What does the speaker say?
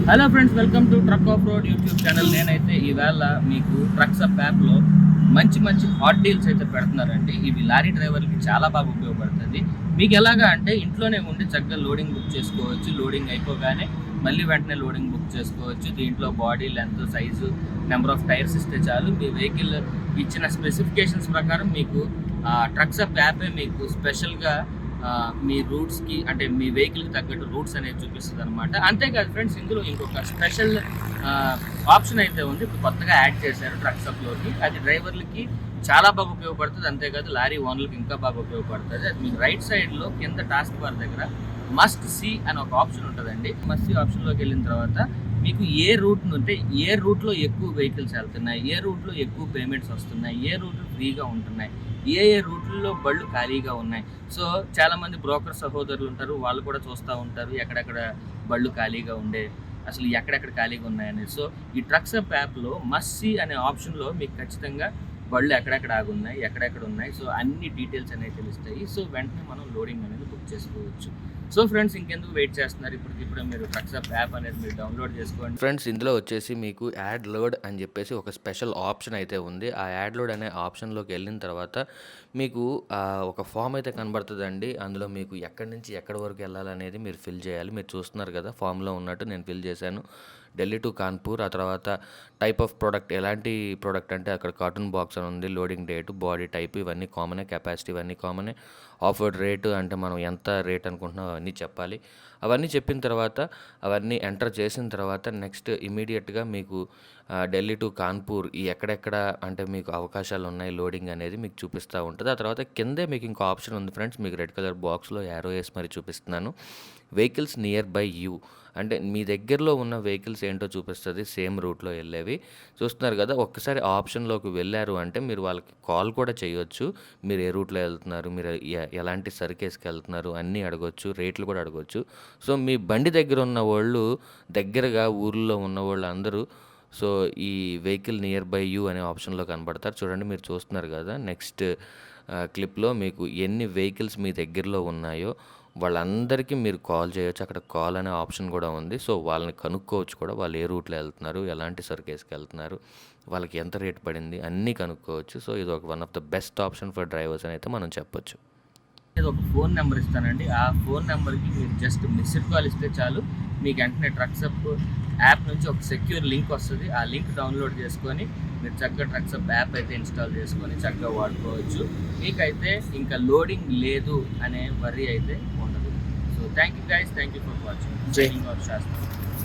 Hello friends, welcome to truck of road YouTube channel. నేనైతే ఈవేళ మీకు ట్రక్స్ అప్ యాప్లో మంచి హాట్ డీల్స్ అయితే పెడుతున్నారండి. ఇవి లారీ డ్రైవర్లకి చాలా బాగా ఉపయోగపడుతుంది. మీకు ఎలాగా అంటే ఇంట్లోనే ఉండి చక్కగా లోడింగ్ బుక్ చేసుకోవచ్చు. లోడింగ్ అయిపోగానే మళ్ళీ వెంటనే లోడింగ్ బుక్ చేసుకోవచ్చు. దీంట్లో body length, size, number of tyres ఇస్తే చాలు. మీ వెహికల్ ఇచ్చిన స్పెసిఫికేషన్స్ ప్రకారం మీకు ట్రక్స్ అప్ యాపే మీకు స్పెషల్గా మీ రూట్స్కి అంటే మీ వెహికల్కి తగ్గట్టు రూట్స్ అనేది చూపిస్తుంది అనమాట. అంతేకాదు ఫ్రెండ్స్, ఇందులో ఇంకొక స్పెషల్ ఆప్షన్ అయితే ఉంది. ఇప్పుడు కొత్తగా యాడ్ చేశారు ట్రక్స్ అప్లోకి. అది డ్రైవర్లకి చాలా బాగా ఉపయోగపడుతుంది. అంతేకాదు లారీ ఓనర్లకు ఇంకా బాగా ఉపయోగపడుతుంది. అది మీకు రైట్ సైడ్లో కింద టాస్క్ బార్ దగ్గర మస్ట్ సీ అని ఒక ఆప్షన్ ఉంటుందండి. మస్ట్ సీ ఆప్షన్లోకి వెళ్ళిన తర్వాత మీకు ఏ రూట్ నుంటే ఏ రూట్లో ఎక్కువ వెహికల్స్ వెళ్తున్నాయి, ఏ రూట్లో ఎక్కువ పేమెంట్స్ వస్తున్నాయి, ఏ రూట్లు ఫ్రీగా ఉంటున్నాయి, ఏ రూట్లలో బళ్ళు ఖాళీగా ఉన్నాయి. సో చాలామంది బ్రోకర్ సహోదరులు ఉంటారు, వాళ్ళు కూడా చూస్తూ ఉంటారు ఎక్కడెక్కడ బళ్ళు ఖాళీగా ఉండే, అసలు ఎక్కడెక్కడ ఖాళీగా ఉన్నాయనేది. సో ఈ ట్రక్స్ అప్ యాప్లో మస్ట్ సీ అనే ఆప్షన్లో మీకు ఖచ్చితంగా బళ్ళు ఎక్కడెక్కడ ఆగున్నాయి, ఎక్కడెక్కడ ఉన్నాయి, సో అన్ని డీటెయిల్స్ అనేవి తెలుస్తాయి. సో వెంటనే మనం లోడింగ్ అనేది బుక్ చేసుకోవచ్చు. సో ఫ్రెండ్స్, ఇంకెందుకు వెయిట్ చేస్తున్నారు? ఇప్పుడే మీరు ట్రక్స్ అప్ యాప్ అనేది మీరు డౌన్లోడ్ చేసుకోండి. ఫ్రెండ్స్, ఇందులో వచ్చేసి మీకు యాడ్ లోడ్ అని చెప్పేసి ఒక స్పెషల్ ఆప్షన్ అయితే ఉంది. ఆ యాడ్ లోడ్ అనే ఆప్షన్లోకి వెళ్ళిన తర్వాత మీకు ఒక ఫామ్ అయితే కనబడుతుందండి. అందులో మీకు ఎక్కడి నుంచి ఎక్కడి వరకు వెళ్ళాలనేది మీరు ఫిల్ చేయాలి. మీరు చూస్తున్నారు కదా, ఫామ్లో ఉన్నట్టు నేను ఫిల్ చేశాను. ఢిల్లీ టు కాన్పూర్, ఆ తర్వాత టైప్ ఆఫ్ ప్రోడక్ట్, ఎలాంటి ప్రోడక్ట్ అంటే అక్కడ కార్టూన్ బాక్స్ అని ఉంది, లోడింగ్ డేటు, బాడీ టైప్, ఇవన్నీ కామనే, కెపాసిటీ ఇవన్నీ కామనే, ఆఫర్డ్ రేటు అంటే మనం ఎంత రేట్ అనుకుంటున్నాం అవన్నీ చెప్పాలి. అవన్నీ చెప్పిన తర్వాత అవన్నీ ఎంటర్ చేసిన తర్వాత నెక్స్ట్ ఇమీడియట్గా మీకు ఢిల్లీ టు కాన్పూర్ ఈ ఎక్కడెక్కడ అంటే మీకు అవకాశాలు ఉన్నాయి లోడింగ్ అనేది మీకు చూపిస్తూ ఉంటుంది. ఆ తర్వాత కిందే మీకు ఇంకో ఆప్షన్ ఉంది ఫ్రెండ్స్, మీకు రెడ్ కలర్ బాక్స్లో యారో వేసి మరి చూపిస్తున్నాను. వెహికల్స్ నియర్ బై యూ అంటే మీ దగ్గరలో ఉన్న వెహికల్స్ ఏంటో చూపిస్తుంది, సేమ్ రూట్లో వెళ్ళేవి. చూస్తున్నారు కదా, ఒక్కసారి ఆప్షన్లోకి వెళ్ళారు అంటే మీరు వాళ్ళకి కాల్ కూడా చేయొచ్చు. మీరు ఏ రూట్లో వెళ్తున్నారు, మీరు ఎలాంటి సర్కేస్కి వెళ్తున్నారు అన్నీ అడగొచ్చు, రేట్లు కూడా అడగొచ్చు. సో మీ బండి దగ్గర ఉన్న వాళ్ళు, దగ్గరగా ఊర్లో ఉన్న వాళ్ళు అందరూ సో ఈ వెహికల్ నియర్ బై యూ అనే ఆప్షన్లో కనబడతారు. చూడండి, మీరు చూస్తున్నారు కదా, నెక్స్ట్ క్లిప్లో మీకు ఎన్ని వెహికల్స్ మీ దగ్గరలో ఉన్నాయో వాళ్ళందరికీ మీరు కాల్ చేయొచ్చు. అక్కడ కాల్ అనే ఆప్షన్ కూడా ఉంది. సో వాళ్ళని కనుక్కోవచ్చు కూడా, వాళ్ళు ఏ రూట్లో వెళ్తున్నారు, ఎలాంటి సర్కేస్కి వెళ్తున్నారు, వాళ్ళకి ఎంత రేట్ పడింది అన్నీ కనుక్కోవచ్చు. సో ఇది ఒక one of the best option for drivers అని అయితే మనం చెప్పొచ్చు. ఒక ఫోన్ నెంబర్ ఇస్తానండి. ఆ ఫోన్ నెంబర్కి మీరు జస్ట్ మిస్డ్ కాల్ ఇస్తే చాలు, మీకు వెంటనే ట్రక్స్ అప్ యాప్ నుంచి ఒక సెక్యూర్ లింక్ వస్తుంది. ఆ లింక్ డౌన్లోడ్ చేసుకొని మీరు చక్కగా ట్రక్స్ అప్ యాప్ అయితే ఇన్స్టాల్ చేసుకొని చక్కగా వాడుకోవచ్చు. మీకైతే ఇంకా లోడింగ్ లేదు అనే వర్రీ అయితే ఉండదు. So thank you guys, thank you for watching. జై హింద్, శాస్త్రి.